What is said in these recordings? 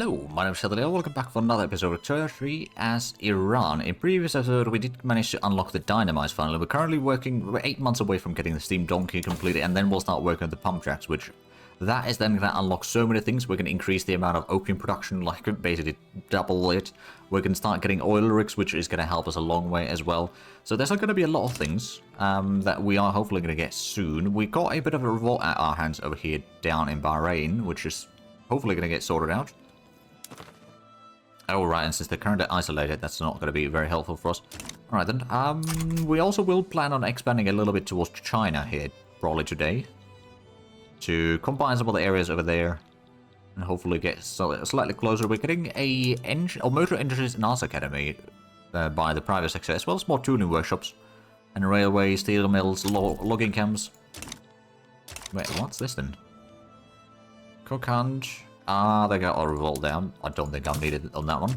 Hello, my name is Sheldon. Welcome back for another episode of Territory as Iran. In previous episode, we did manage to unlock the dynamites finally. We're currently we're 8 months away from getting the steam donkey completed, and then we'll start working on the pump jacks, which that is then going to unlock so many things. We're going to increase the amount of opium production, like basically double it. We're going to start getting oil rigs, which is going to help us a long way as well. So there's going to be a lot of things that we are hopefully going to get soon. We got a bit of a revolt at our hands over here down in Bahrain, which is hopefully going to get sorted out. Alright, and since they're currently isolated, that's not going to be very helpful for us. Alright then, we also will plan on expanding a little bit towards China here, probably today. To combine some of the areas over there, and hopefully get slightly closer. We're getting a motor industries and arts academy by the private sector, as well as more tooling workshops, and railways, steel mills, logging camps. Wait, what's this then? Kokand. They got a revolt down. I don't think I'll need it on that one.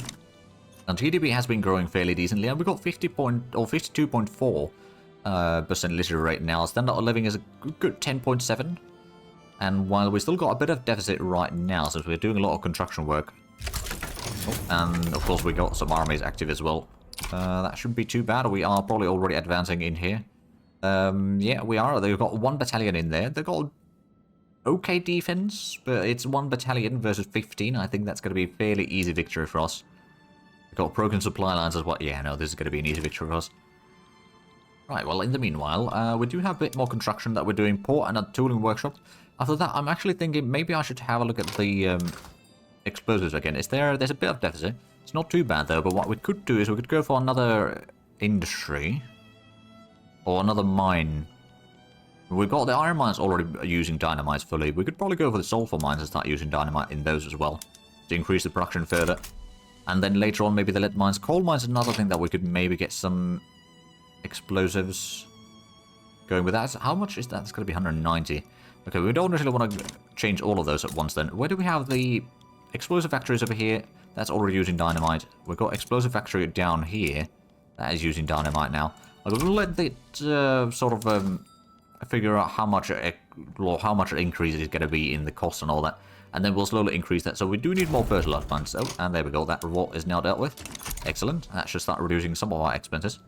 And GDP has been growing fairly decently, and we got 52.4% literacy rate now. Standard of living is a good 10.7. And while we still got a bit of deficit right now, since we're doing a lot of construction work. Oh, and of course we got some armies active as well. That shouldn't be too bad. We are probably already advancing in here. Yeah, we are. They've got 1 battalion in there. They've got okay defense, but it's 1 battalion versus 15. I think that's going to be a fairly easy victory for us. We've got broken supply lines as well. Yeah, no, this is going to be an easy victory for us. Right, well, in the meanwhile, we do have a bit more construction that we're doing. Port and a tooling workshop. After that, I'm actually thinking maybe I should have a look at the explosives again. There's a bit of deficit. It's not too bad, though, but what we could do is we could go for another industry. Or another mine. We've got the iron mines already using dynamites fully. We could probably go for the sulfur mines and start using dynamite in those as well, to increase the production further. And then later on, maybe the lead mines. Coal mines is another thing that we could maybe get some explosives going with that. How much is that? It's going to be 190. Okay, we don't really want to change all of those at once then. Where do we have the explosive factories over here? That's already using dynamite. We've got explosive factory down here. That is using dynamite now. I'm going to let it figure out how much an increase is going to be in the cost and all that, and then we'll slowly increase that. So we do need more fertilizer plants. Oh, and there we go. That revolt is now dealt with. Excellent. That should start reducing some of our expenses.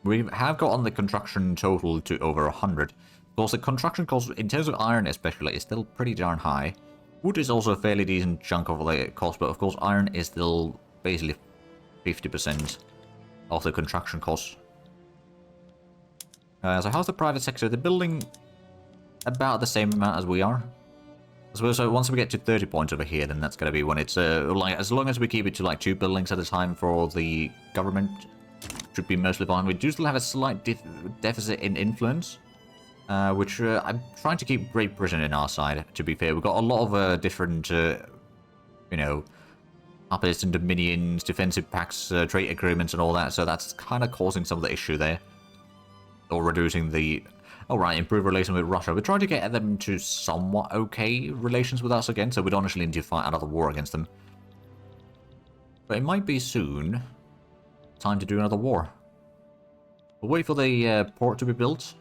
We have gotten the construction total to over 100. Of course, the construction cost, in terms of iron especially, is still pretty darn high. Wood is also a fairly decent chunk of the cost, but of course iron is still basically 50% of the construction cost. So how's the private sector? They're building about the same amount as we are. So once we get to 30 points over here, then that's going to be when it's like, as long as we keep it to like 2 buildings at a time for the government, should be mostly fine. We do still have a slight deficit in influence, which I'm trying to keep Great Britain in our side, to be fair. We've got a lot of different, you know, puppets and dominions, defensive pacts, trade agreements and all that, so that's kind of causing some of the issue there. Or reducing the... Alright, improve relations with Russia. We're trying to get them to somewhat okay relations with us again, so we don't actually need to fight another war against them. But it might be soon time to do another war. We'll wait for the port to be built.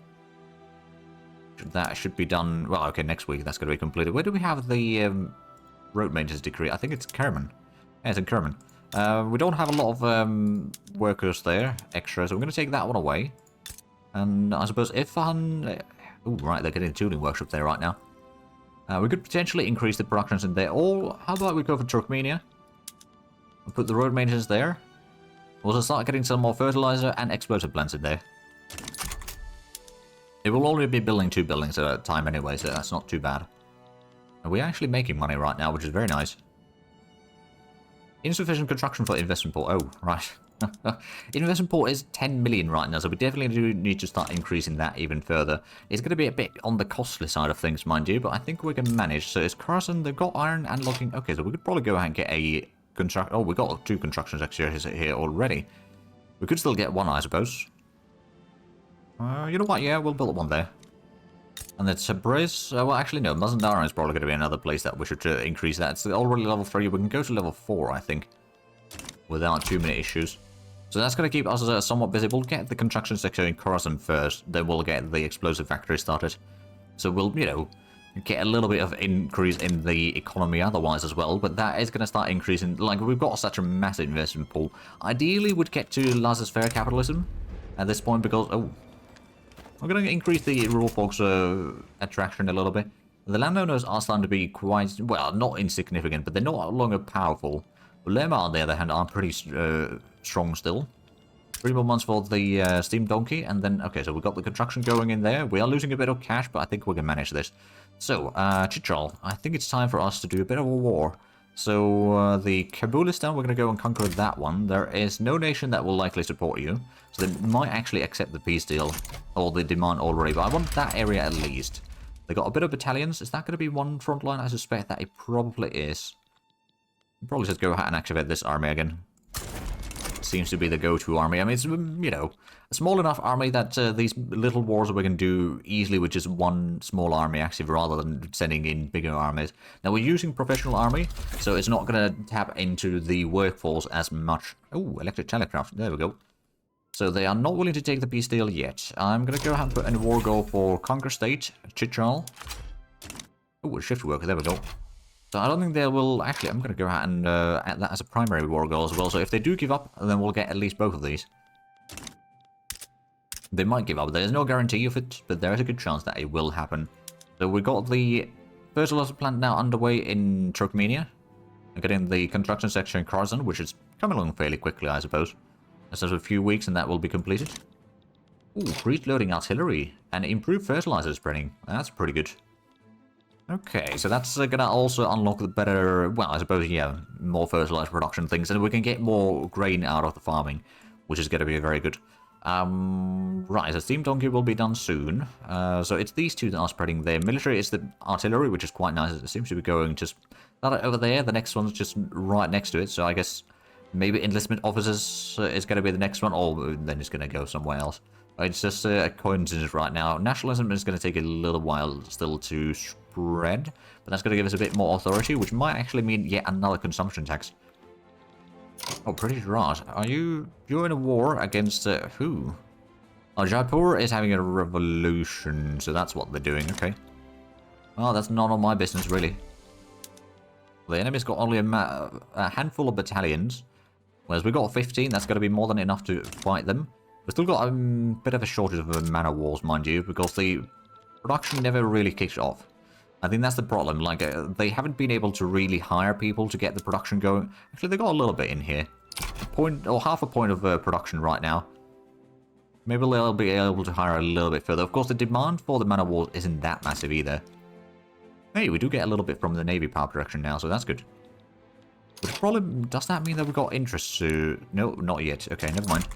That should be done... Well, okay, next week that's going to be completed. Where do we have the road maintenance decree? I think it's Kerman. Yeah, it's in Kerman. We don't have a lot of workers there, extra, so we're going to take that one away. And I suppose Ifan... Oh, right, they're getting a tooling workshop there right now. We could potentially increase the productions in there. Or how about we go for Turkmenia? We'll put the road maintenance there. We'll also start getting some more fertilizer and explosive plants in there. It will only be building 2 buildings at a time anyway, so that's not too bad. And we're actually making money right now, which is very nice. Insufficient construction for investment port. Oh, right. Investment port is 10 million right now, so we definitely do need to start increasing that even further. It's going to be a bit on the costly side of things, mind you, but I think we can manage. So it's Carson, they've got iron and logging. Okay, so we could probably go ahead and get a construct. Oh, we got 2 construction sectors here already. We could still get 1, I suppose. You know what? Yeah, we'll build 1 there. And then Tabriz. Well, actually, no. Mazandaran is probably going to be another place that we should increase that. It's already level 3. We can go to level 4, I think, without too many issues. So that's going to keep us somewhat busy. We'll get the construction sector in Khorasan first, then we'll get the explosive factory started. So we'll, you know, get a little bit of increase in the economy otherwise as well, but that is going to start increasing. Like, we've got such a massive investment pool. Ideally, we'd get to laissez-faire capitalism at this point because, oh, we're going to increase the rural folks' attraction a little bit. The landowners are starting to be quite, well, not insignificant, but they're no longer powerful. Lerma, on the other hand, are pretty strong still. 3 more months for the steam donkey, and then, okay, so we've got the construction going in there. We are losing a bit of cash, but I think we can manage this. So, Chichal, I think it's time for us to do a bit of a war. So, the Kabulistan, we're going to go and conquer that one. There is no nation that will likely support you, so they might actually accept the peace deal, or the demand already, but I want that area at least. They got a bit of battalions. Is that going to be one front line? I suspect that it probably is. Probably just go ahead and activate this army again. Seems to be the go-to army. I mean, it's, you know, a small enough army that these little wars we can do easily with just one small army, actually, rather than sending in bigger armies. Now, we're using professional army, so it's not going to tap into the workforce as much. Oh, electric telegraph. There we go. So they are not willing to take the peace deal yet. I'm going to go ahead and put in a war goal for Conquer State, Chichal. Oh, a shift worker. There we go. So I don't think they will... Actually, I'm going to go ahead and add that as a primary war goal as well. So if they do give up, then we'll get at least both of these. They might give up. There's no guarantee of it, but there is a good chance that it will happen. So we've got the fertilizer plant now underway in Turkmenia. I'm getting the construction section in Kherson, which is coming along fairly quickly, I suppose. There's just a few weeks and that will be completed. Ooh, increased loading artillery and improved fertilizer spreading. That's pretty good. Okay, so that's gonna also unlock the better, well, I suppose, yeah, more fertilizer production things, and we can get more grain out of the farming, which is gonna be very good. Right, so Steam Donkey will be done soon. So it's these two that are spreading there. Military is the artillery, which is quite nice. It seems to be going just that over there. The next one's just right next to it, so I guess maybe enlistment officers is gonna be the next one, or then it's gonna go somewhere else. It's just a coincidence right now. Nationalism is going to take a little while still to spread, but that's going to give us a bit more authority, which might actually mean yet another consumption tax. Oh, pretty right. Are you... You're in a war against who? Oh, Jaipur is having a revolution, so that's what they're doing, okay. Oh, that's none of my business, really. The enemy's got only a handful of battalions, whereas we've got 15. That's going to be more than enough to fight them. We've still got a bit of a shortage of mana wars, mind you, because the production never really kicks off. I think that's the problem. Like, they haven't been able to really hire people to get the production going. Actually, they got a little bit in here. A point, or half a point of production right now. Maybe they'll be able to hire a little bit further. Of course, the demand for the mana wars isn't that massive either. Hey, we do get a little bit from the Navy power production now, so that's good. But the problem, does that mean that we've got interest to... No, not yet. Okay, never mind.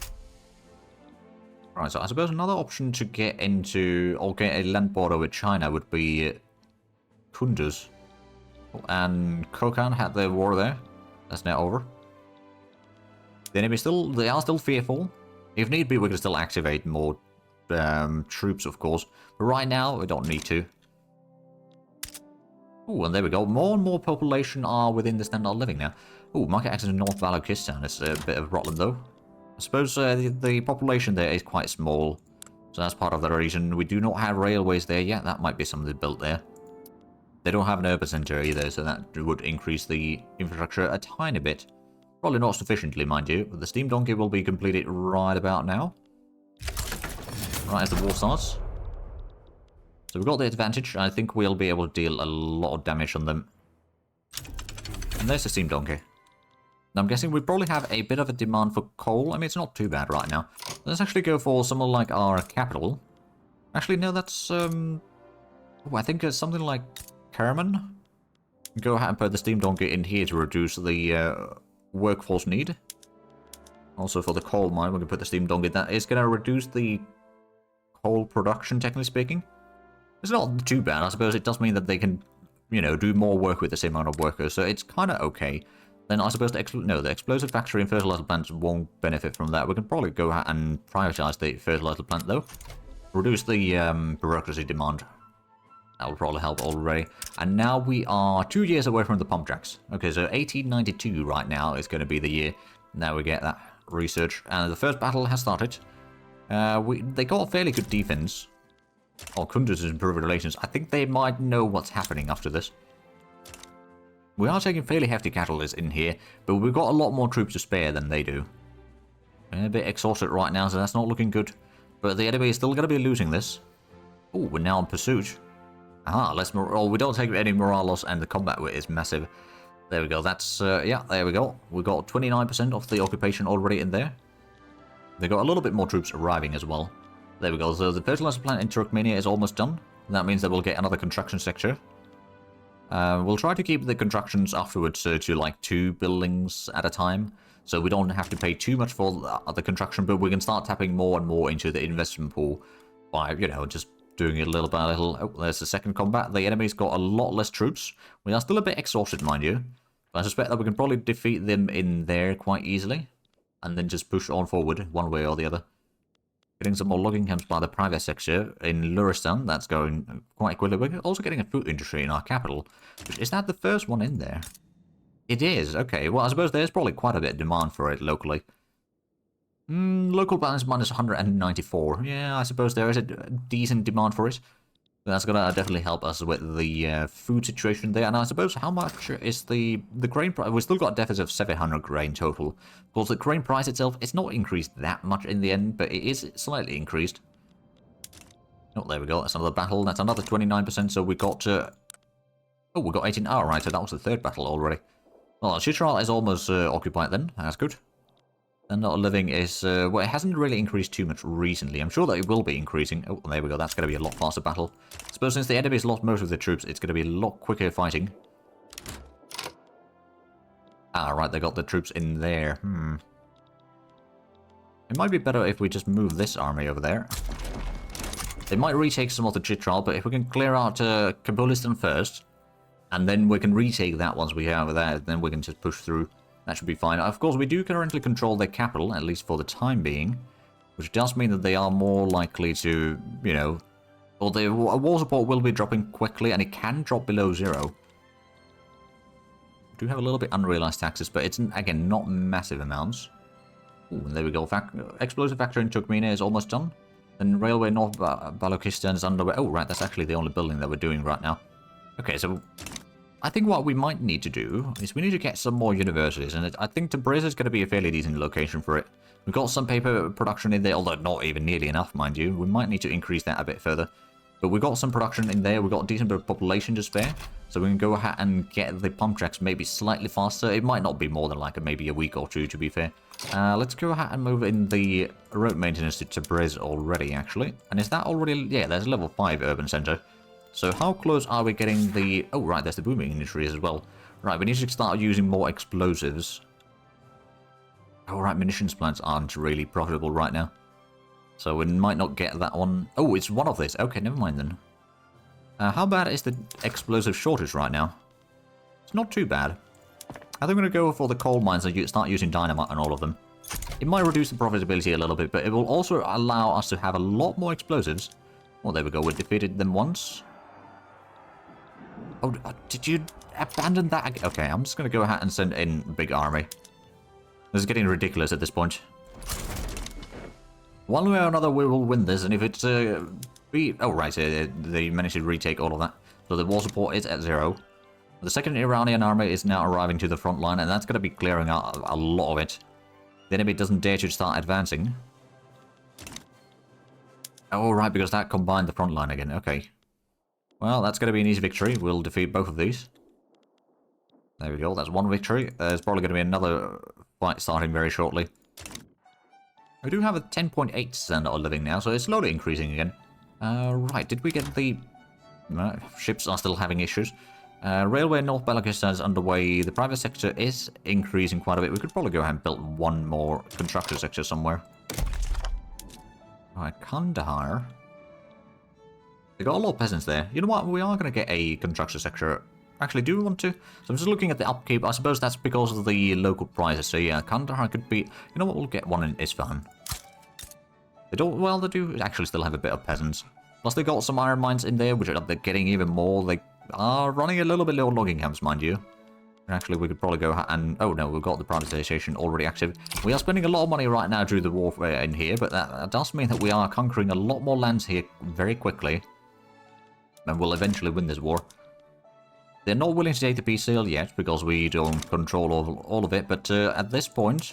Right, so I suppose another option to get into, or get a land border with China would be Kunduz. And Kokand had their war there. That's now over. The enemy they are still fearful. If need be, we can still activate more troops, of course. But right now, we don't need to. Oh, and there we go. More and more population are within the standard of living now. Oh, market access in North Balochistan is a bit of a problem, though. I suppose the population there is quite small, so that's part of the reason. We do not have railways there yet. That might be something built there. They don't have an urban center either, so that would increase the infrastructure a tiny bit. Probably not sufficiently, mind you. But the Steam Donkey will be completed right about now. Right as the war starts. So we've got the advantage. I think we'll be able to deal a lot of damage on them. And there's the Steam Donkey. I'm guessing we probably have a bit of a demand for coal. I mean, it's not too bad right now. Let's actually go for somewhere like our capital. Actually, no, that's... I think it's something like Karaman. Go ahead and put the Steam Donkey in here to reduce the workforce need. Also for the coal mine, we can put the Steam Donkey. That is going to reduce the coal production, technically speaking. It's not too bad. I suppose it does mean that they can, you know, do more work with the same amount of workers. So it's kind of okay. Then I suppose the explosive factory and fertilizer plants won't benefit from that. We can probably go ahead and prioritize the fertilizer plant, though. Reduce the bureaucracy demand. That will probably help already. And now we are 2 years away from the pump tracks. Okay, so 1892 right now is going to be the year. Now we get that research. And the first battle has started. They got a fairly good defense. Or countries to improve relations. I think they might know what's happening after this. We are taking fairly hefty catalysts in here, but we've got a lot more troops to spare than they do. We're a bit exhausted right now, so that's not looking good. But the enemy is still going to be losing this. Oh, we're now in pursuit. Ah, we don't take any morale loss, and the combat wit is massive. There we go, that's, yeah, there we go. We've got 29% of the occupation already in there. They've got a little bit more troops arriving as well. There we go, so the fertilizer plant in Turkmenia is almost done. That means that we'll get another construction sector. We'll try to keep the constructions afterwards to like 2 buildings at a time. So we don't have to pay too much for the construction, but we can start tapping more and more into the investment pool by, you know, just doing it little by little. Oh, there's the second combat. The enemy's got a lot less troops. We are still a bit exhausted, mind you. But I suspect that we can probably defeat them in there quite easily. And then just push on forward, one way or the other. Getting some more logging camps by the private sector in Luristan. That's going quite quickly. We're also getting a food industry in our capital. Is that the first one in there? It is. Okay, well, I suppose there's probably quite a bit of demand for it locally. Local balance minus 194. Yeah, I suppose there is a decent demand for it. That's gonna definitely help us with the food situation there. And I suppose how much is the grain price? We've still got a deficit of 700 grain total. Of course, the grain price itself, it's not increased that much in the end, but it is slightly increased. Oh, there we go. That's another battle. That's another 29%. So we got oh, we got 18. Oh, right. So that was the third battle already. Well, Chitral is almost occupied then. That's good. And not living is, well, it hasn't really increased too much recently. I'm sure that it will be increasing. Oh, there we go. That's going to be a lot faster battle. I suppose since the enemy's lost most of the troops, it's going to be a lot quicker fighting. Ah, right. They got the troops in there. It might be better if we just move this army over there. They might retake some of the Chitral, but if we can clear out Kabulistan first, and then we can retake that once we have that, then we can just push through. That should be fine. Of course, we do currently control their capital, at least for the time being, which does mean that they are more likely to, you know, or the war support will be dropping quickly, and it can drop below 0. We do have a little bit unrealized taxes, but it's, again, not massive amounts. Ooh, there we go. Explosive factory in Turkmenia is almost done. Then railway North Balochistan is underway. Oh, right, that's actually the only building that we're doing right now. Okay, so I think what we might need to do is we need to get some more universities, and I think Tabriz is going to be a fairly decent location for it. We've got some paper production in there, although not even nearly enough, mind you. We might need to increase that a bit further. But we've got some production in there, we've got a decent bit of population to spare, so we can go ahead and get the pump tracks maybe slightly faster. It might not be more than like maybe a week or two, to be fair. Let's go ahead and move in the road maintenance to Tabriz already, actually. And is that already... Yeah, there's a level 5 urban center. So how close are we getting the... Oh, right, there's the booming industry as well. Right, we need to start using more explosives. Oh, right, munitions plants aren't really profitable right now. So we might not get that one. Oh, it's one of these. Okay, never mind then. How bad is the explosive shortage right now? It's not too bad. I think I'm going to go for the coal mines and start using dynamite on all of them. It might reduce the profitability a little bit, but it will also allow us to have a lot more explosives. Well, there we go. We defeated them once. Oh, did you abandon that? Okay, I'm just going to go ahead and send in a big army. This is getting ridiculous at this point. One way or another, we will win this, and if it's... oh, right, they managed to retake all of that. So the war support is at 0. The second Iranian army is now arriving to the front line, and that's going to be clearing out a lot of it. The enemy doesn't dare to start advancing. Oh, right, because that combined the front line again. Okay. Well, that's going to be an easy victory. We'll defeat both of these. There we go. That's one victory. There's probably going to be another fight starting very shortly. We do have a 10.8% of living now, so it's slowly increasing again. Right, did we get the... ships are still having issues. Railway North Balochistan is underway. The private sector is increasing quite a bit. We could probably go ahead and build one more construction sector somewhere. Right, Kandahar. They got a lot of peasants there. You know what? We are going to get a construction sector. Actually, do we want to? So I'm just looking at the upkeep. I suppose that's because of the local prices. So yeah, Kandahar could be... You know what? We'll get one in Isfahan. They don't... Well, they do actually still have a bit of peasants. Plus they got some iron mines in there, which are getting even more. They are running a little bit low logging camps, mind you. Actually, we could probably go and... Oh, no, we've got the privatization already active. We are spending a lot of money right now due to the warfare in here, but that does mean that we are conquering a lot more lands here very quickly. And we'll eventually win this war. They're not willing to take the peace deal yet, because we don't control all of it, but at this point,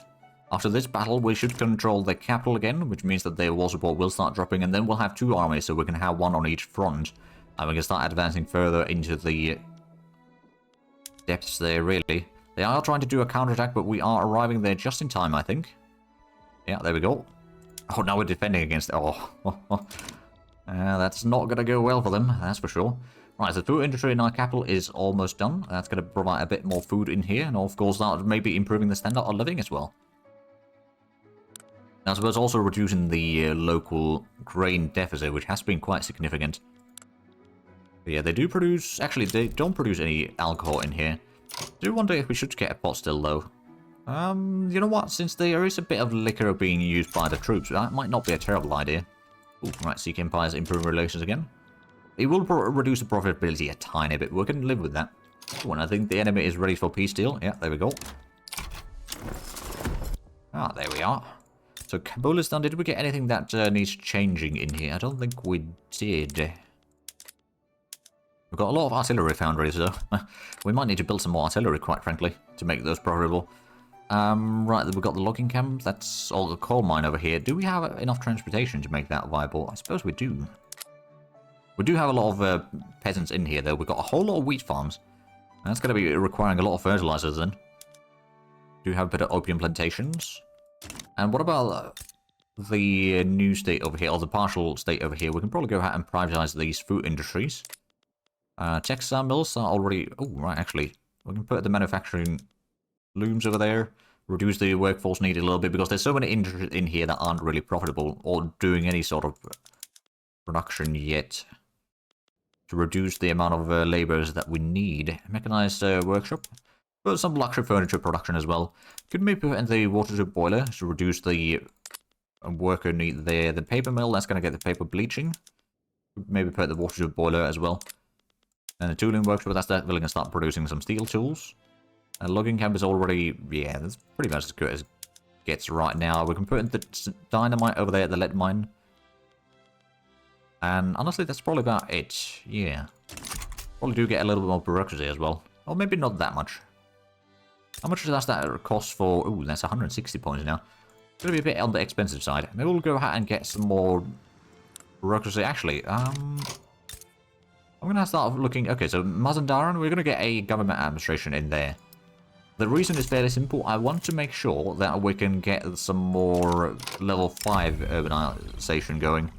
after this battle, we should control the capital again, which means that their war support will start dropping, and then we'll have 2 armies, so we can have 1 on each front. And we can start advancing further into the depths there, really. They are trying to do a counterattack, but we are arriving there just in time, I think. Yeah, there we go. Oh, now we're defending against... Oh, that's not going to go well for them, that's for sure. Right, the food industry in our capital is almost done. That's going to provide a bit more food in here, and of course that may be improving the standard of living as well. I suppose also reducing the local grain deficit, which has been quite significant. But yeah, they do produce... Actually, they don't produce any alcohol in here. I do wonder if we should get a pot still, though. You know what? Since there is a bit of liquor being used by the troops, that might not be a terrible idea. Ooh, right, Sikh Empire's improving relations again. It will reduce the profitability a tiny bit. We can live with that. Oh, and I think the enemy is ready for peace deal. Yeah, there we go. Ah, there we are. So Kabul is done. Did we get anything that needs changing in here? I don't think we did. We've got a lot of artillery foundries, though. We might need to build some more artillery, quite frankly, to make those profitable. Right, we've got the logging camp. That's all the coal mine over here. Do we have enough transportation to make that viable? I suppose we do. We do have a lot of peasants in here, though. We've got a whole lot of wheat farms. That's going to be requiring a lot of fertilizers, then. Do have a bit of opium plantations. And what about the new state over here, or the partial state over here? We can probably go ahead and privatize these food industries. Textile mills are already... Oh, right, actually. We can put the manufacturing looms over there. Reduce the workforce needed a little bit, because there's so many industries in here that aren't really profitable or doing any sort of production yet. To reduce the amount of laborers that we need. Mechanized workshop. But some luxury furniture production as well. Could maybe put in the water tube boiler to reduce the worker need there. The paper mill, that's going to get the paper bleaching. Maybe put the water tube boiler as well. And the tooling workshop, that's definitely going to start producing some steel tools. And logging camp is already, yeah, that's pretty much as good as it gets right now. We can put in the dynamite over there at the lead mine. And honestly, that's probably about it. Yeah. Probably do get a little bit more bureaucracy as well. Or maybe not that much. How much does that cost for... Ooh, that's 160 points now. It's going to be a bit on the expensive side. Maybe we'll go ahead and get some more bureaucracy. Actually, I'm going to start looking... Okay, so Mazandaran, we're going to get a government administration in there. The reason is fairly simple. I want to make sure that we can get some more level 5 urbanization going.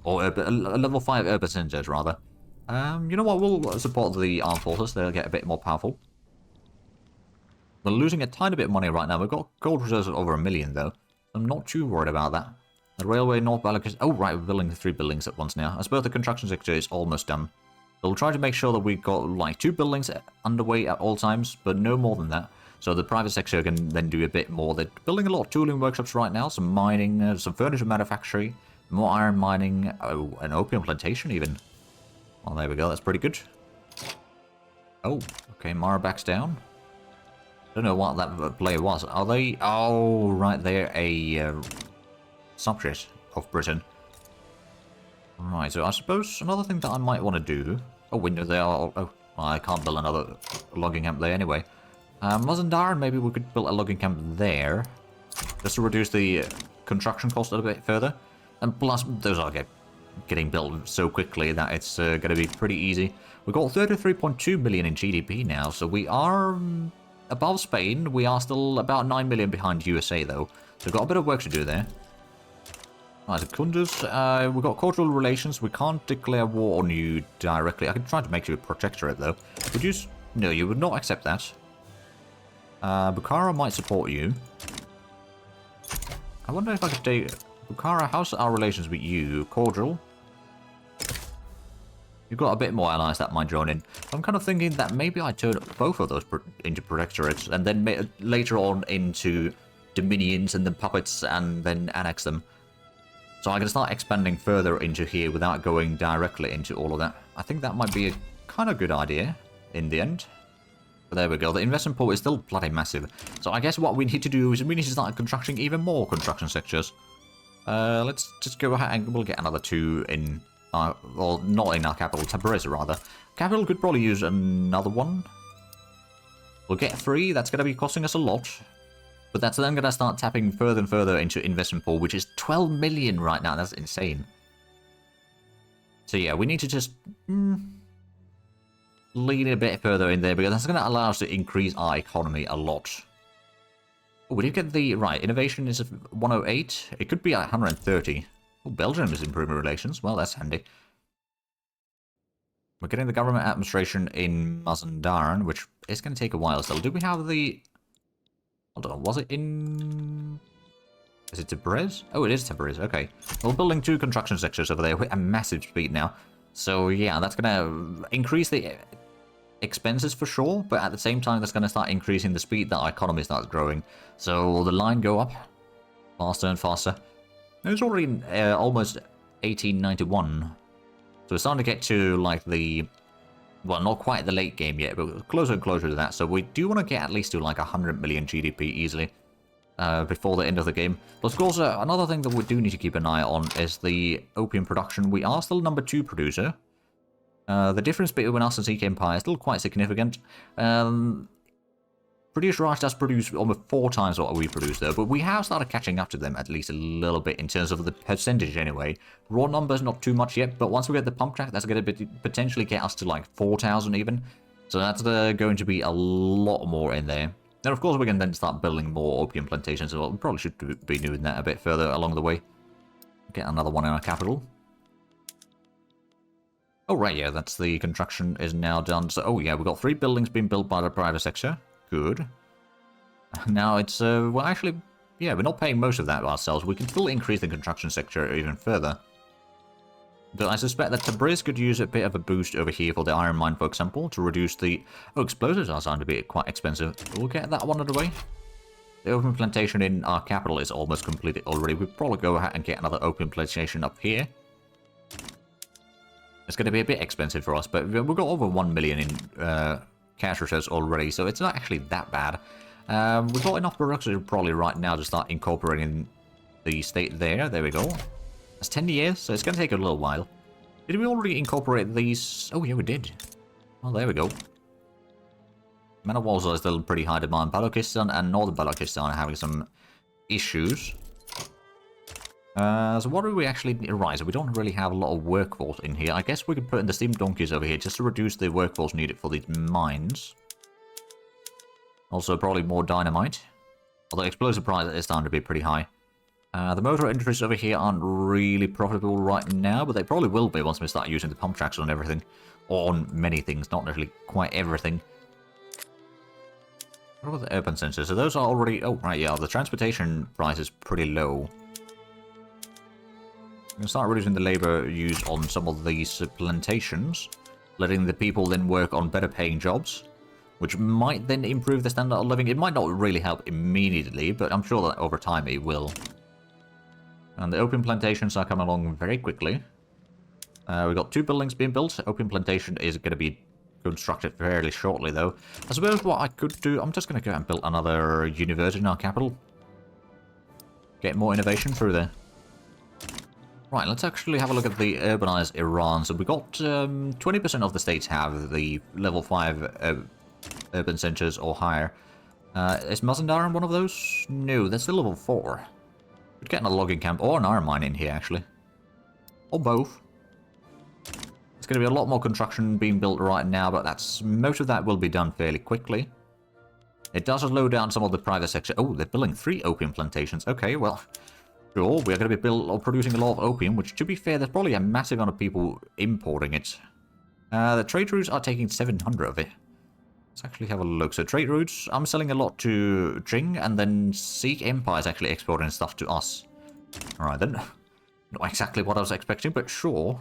Or level 5 urban centers, rather. You know what? We'll support the armed forces. They'll get a bit more powerful. We're losing a tiny bit of money right now. We've got gold reserves of over 1 million, though. I'm not too worried about that. The railway north allocation... Oh, right, we're building 3 buildings at once now. I suppose the construction sector is almost done. So we'll try to make sure that we've got, like, 2 buildings underway at all times, but no more than that. So the private sector can then do a bit more. They're building a lot of tooling workshops right now, some mining, some furniture manufacturing, more iron mining, oh, an opium plantation even. Well, there we go, that's pretty good. Oh, okay, Mara backs down. Don't know what that player was. Are they... Oh, right, they're a subject of Britain. Right, so I suppose another thing that I might want to do... Oh, window there. Oh, well, I can't build another logging camp there anyway. Mazandaran, maybe we could build a logging camp there. Just to reduce the construction cost a little bit further. And plus, those are getting built so quickly that it's going to be pretty easy. We've got 33.2 million in GDP now, so we are... above Spain. We are still about 9 million behind USA, though. So we've got a bit of work to do there. Right, so Kunduz, we've got cultural relations. We can't declare war on you directly. I can try to make you a protectorate, though. Would you... No, you would not accept that. Bukhara might support you. I wonder if I could take... Bukhara, how's our relations with you? Cordial. You've got a bit more allies that might join in. I'm kind of thinking that maybe I turn both of those into protectorates and then later on into dominions and then puppets and then annex them. So I can start expanding further into here without going directly into all of that. I think that might be a kind of good idea in the end. But there we go. The investment pool is still bloody massive. So I guess what we need to do is we need to start constructing even more construction sectors. Let's just go ahead and we'll get another 2 in our, well, not in our capital, Tabriz rather. Capital could probably use another one. We'll get 3, that's going to be costing us a lot. But that's then going to start tapping further and further into investment pool, which is 12 million right now. That's insane. So yeah, we need to just lean a bit further in there, because that's going to allow us to increase our economy a lot. Oh, we did get the... Right, innovation is 108. It could be at 130. Oh, Belgium is improving relations. Well, that's handy. We're getting the government administration in Mazandaran, which is going to take a while still. Do we have the... Hold on, was it in... Is it Tabriz? Oh, it is Tabriz, okay. We're building 2 construction sectors over there with a massive speed now. So, yeah, that's going to increase the expenses for sure, but at the same time, that's going to start increasing the speed that our economy starts growing. So, will the line go up faster and faster? It's already almost 1891. So, we're starting to get to, like, the... Well, not quite the late game yet, but closer and closer to that. So, we do want to get at least to, like, 100 million GDP easily. Before the end of the game. But of course, another thing that we do need to keep an eye on is the opium production. We are still number 2 producer. The difference between us and Sikh Empire is still quite significant. British Raj does produce almost 4 times what we produce though, but we have started catching up to them at least a little bit in terms of the percentage anyway. Raw numbers not too much yet, but once we get the pump track, that's going to potentially get us to like 4,000 even. So that's going to be a lot more in there. Then, of course, we can then start building more opium plantations as well. We probably should be doing that a bit further along the way. Get another one in our capital. Oh, right, yeah, that's the construction is now done. So, oh, yeah, we've got 3 buildings being built by the private sector. Good. Now, it's, well, actually, yeah, we're not paying most of that ourselves. We can still increase the construction sector even further. But I suspect that Tabriz could use a bit of a boost over here for the iron mine, for example, to reduce the... Oh, explosives are starting to be quite expensive. We'll get that one out of the way. The opium plantation in our capital is almost completed already. We'll probably go ahead and get another opium plantation up here. It's going to be a bit expensive for us, but we've got over 1 million in cash reserves already, so it's not actually that bad. We've got enough production probably right now to start incorporating the state there. There we go. That's 10 years, so it's going to take a little while. Did we already incorporate these? Oh, yeah, we did. Well, there we go. Men of Walls are still pretty high demand. Balochistan and Northern Balochistan are having some issues. So what do we actually need? Right, so we don't really have a lot of workforce in here. I guess we could put in the steam donkeys over here just to reduce the workforce needed for these mines. Also, probably more dynamite. Although explosive price is starting to be pretty high. The motor industries over here aren't really profitable right now, but they probably will be once we start using the pump tracks on everything. Or on many things, not necessarily quite everything. What about the urban centers? So those are already... Oh, right, yeah, the transportation price is pretty low. We can start reducing the labor use on some of these plantations, letting the people then work on better paying jobs, which might then improve the standard of living. It might not really help immediately, but I'm sure that over time it will. And the opium plantations are coming along very quickly. We've got 2 buildings being built. Opium plantation is going to be constructed fairly shortly, though. I suppose what I could do... I'm just going to go and build another university in our capital. Get more innovation through there. Right, let's actually have a look at the urbanized Iran. So we've got 20% of the states have the level 5 urban centers or higher. Is Mazandaran one of those? No, that's the level 4. We'd get a logging camp or an iron mine in here, actually. Or both. There's going to be a lot more construction being built right now, but most of that will be done fairly quickly. It does slow down some of the private sector. Oh, they're building 3 opium plantations. Okay, well, sure, we're going to be producing a lot of opium, which, to be fair, there's probably a massive amount of people importing it. The trade routes are taking 700 of it. Let's actually have a look. So trade routes, I'm selling a lot to Jing, and then Sikh Empire is actually exporting stuff to us. Alright then. Not exactly what I was expecting, but sure.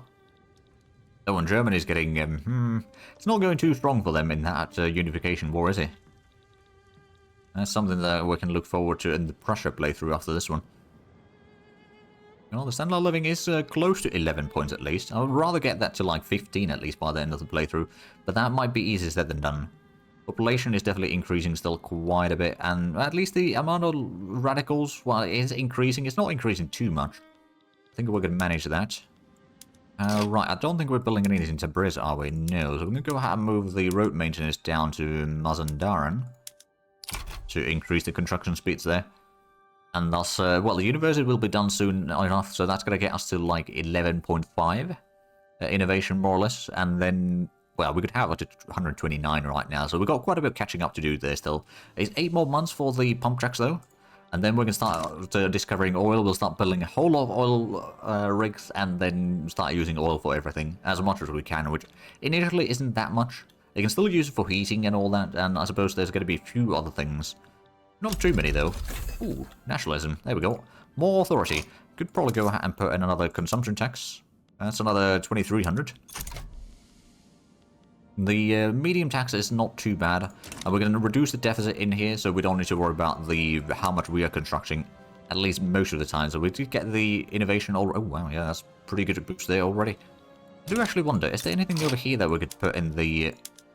Oh, and Germany's getting, it's not going too strong for them in that unification war, is it? That's something that we can look forward to in the Prussia playthrough after this one. Well, the standard of living is close to 11 points at least. I would rather get that to like 15 at least by the end of the playthrough, but that might be easier said than done. Population is definitely increasing still quite a bit, and at least the amount of radicals, well, it is increasing. It's not increasing too much. I think we're going to manage that. Right, I don't think we're building anything in Tabriz, are we? No, so we're going to go ahead and move the road maintenance down to Mazandaran to increase the construction speeds there. And thus, well, the university will be done soon enough, so that's going to get us to like 11.5 innovation, more or less. And then, well, we could have it to 129 right now, so we've got quite a bit of catching up to do there still. It's 8 more months for the pump tracks, though. And then we can start discovering oil. We'll start building a whole lot of oil rigs and then start using oil for everything as much as we can, which initially isn't that much. You can still use it for heating and all that, and I suppose there's going to be a few other things. Not too many, though. Ooh, nationalism. There we go. More authority. Could probably go ahead and put in another consumption tax. That's another 2,300. The medium tax is not too bad, and we're going to reduce the deficit in here, so we don't need to worry about how much we are constructing, at least most of the time. So we did get the innovation. Oh wow, yeah, that's pretty good boost there already. I do actually wonder, is there anything over here that we could put in the,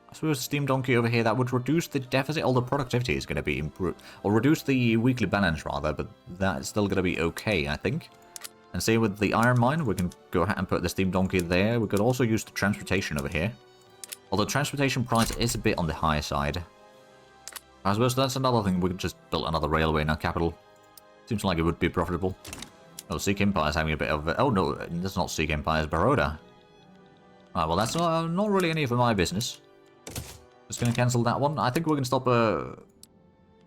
I suppose, steam donkey over here that would reduce the deficit? All the productivity is going to be improved, or reduce the weekly balance rather, but that's still going to be okay, I think. And same with the iron mine, we can go ahead and put the steam donkey there. We could also use the transportation over here. Although transportation price is a bit on the higher side. I suppose that's another thing. We could just build another railway in our capital. Seems like it would be profitable. Oh, Sikh Empire is having a bit of... Oh no, that's not Sikh Empire, it's Baroda. Alright, well that's not really any of my business. Just going to cancel that one. I think we're going to stop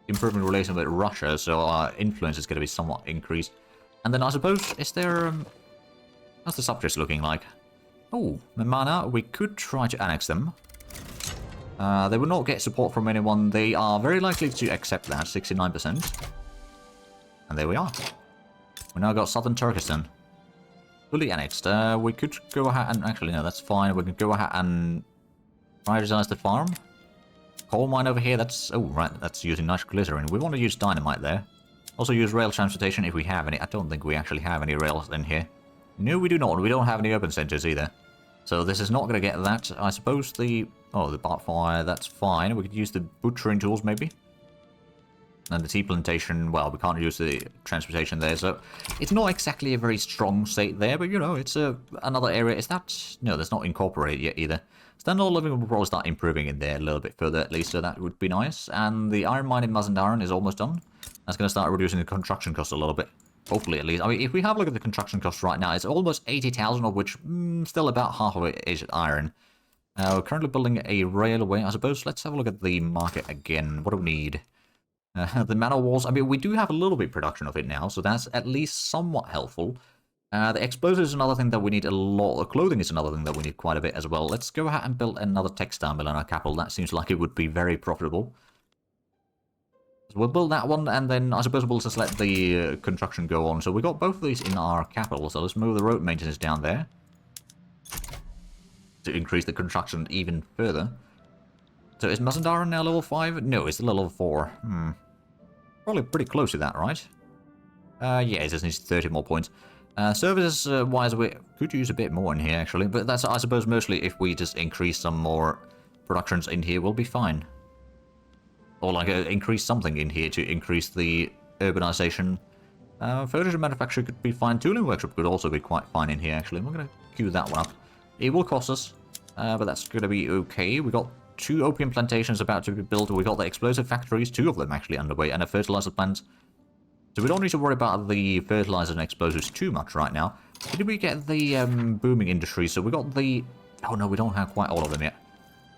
improving relations with Russia, so our influence is going to be somewhat increased. And then I suppose, is there... how's the subjects looking like? Oh, Memana, we could try to annex them. They will not get support from anyone. They are very likely to accept that, 69%. And there we are. We now got Southern Turkestan. Fully annexed. We could go ahead and... Actually, no, that's fine. We can go ahead and privatize the farm. Coal mine over here, that's... Oh, right, that's using nitroglycerin. We want to use dynamite there. Also use rail transportation if we have any. I don't think we actually have any rails in here. No, we do not. We don't have any urban centers either. So this is not going to get that. I suppose the... Oh, the bark fire, that's fine. We could use the butchering tools, maybe. And the tea plantation, well, we can't use the transportation there. So it's not exactly a very strong state there, but, you know, it's another area. Is that... No, that's not incorporated yet either. Standard of living will probably start improving in there a little bit further, at least, so that would be nice. And the iron mine in Mazandaran is almost done. That's going to start reducing the construction cost a little bit. Hopefully, at least. I mean, if we have a look at the construction cost right now, it's almost 80,000, of which still about half of it is iron. We're currently building a railway, I suppose. Let's have a look at the market again. What do we need? The manor walls. I mean, we do have a little bit of production of it now, so that's at least somewhat helpful. The explosives is another thing that we need a lot. The clothing is another thing that we need quite a bit as well. Let's go ahead and build another textile mill in our capital. That seems like it would be very profitable. So we'll build that one, and then I suppose we'll just let the construction go on. So we got both of these in our capital, so let's move the road maintenance down there to increase the construction even further. So is Mazandaran now level 5? No, it's level 4. Probably pretty close to that, right? Yeah, it just needs 30 more points. Services-wise, we could use a bit more in here, actually. But that's, I suppose, mostly if we just increase some more productions in here, we'll be fine. Or, like, increase something in here to increase the urbanization. Furniture manufacturer could be fine. Tooling workshop could also be quite fine in here, actually. We're going to queue that one up. It will cost us, but that's going to be okay. We got 2 opium plantations about to be built. We got the explosive factories, 2 of them actually underway, and a fertilizer plant. So we don't need to worry about the fertilizer and explosives too much right now. Did we get the booming industry? So we got the... Oh no, we don't have quite all of them yet.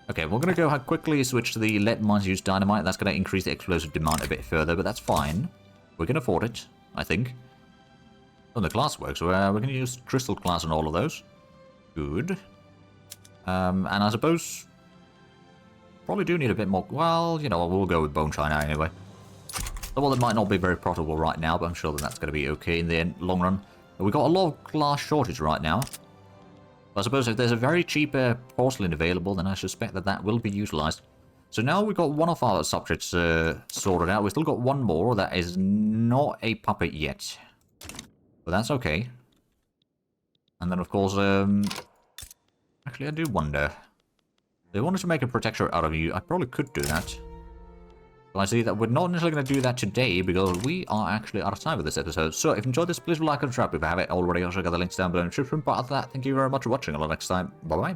Okay, we're going to go ahead quickly switch to the lead mines, use dynamite. That's going to increase the explosive demand a bit further, but that's fine. We can afford it, I think. On the glass works, we're going to use crystal glass on all of those. Good. And I suppose... Probably do need a bit more... Well, you know, we'll go with bone china anyway. Well, it might not be very profitable right now, but I'm sure that that's going to be okay in the long run. We've got a lot of glass shortage right now. I suppose if there's a very cheap porcelain available, then I suspect that that will be utilized. So now we've got one of our subjects sorted out. We've still got one more that is not a puppet yet. But that's okay. And then, of course, actually, I do wonder. They wanted to make a protector out of you. I probably could do that. But I see that we're not necessarily going to do that today because we are actually out of time with this episode. So if you enjoyed this, please like and subscribe if you haven't already. Also got the links down below in the description. But other than that, thank you very much for watching. Until next time, bye-bye.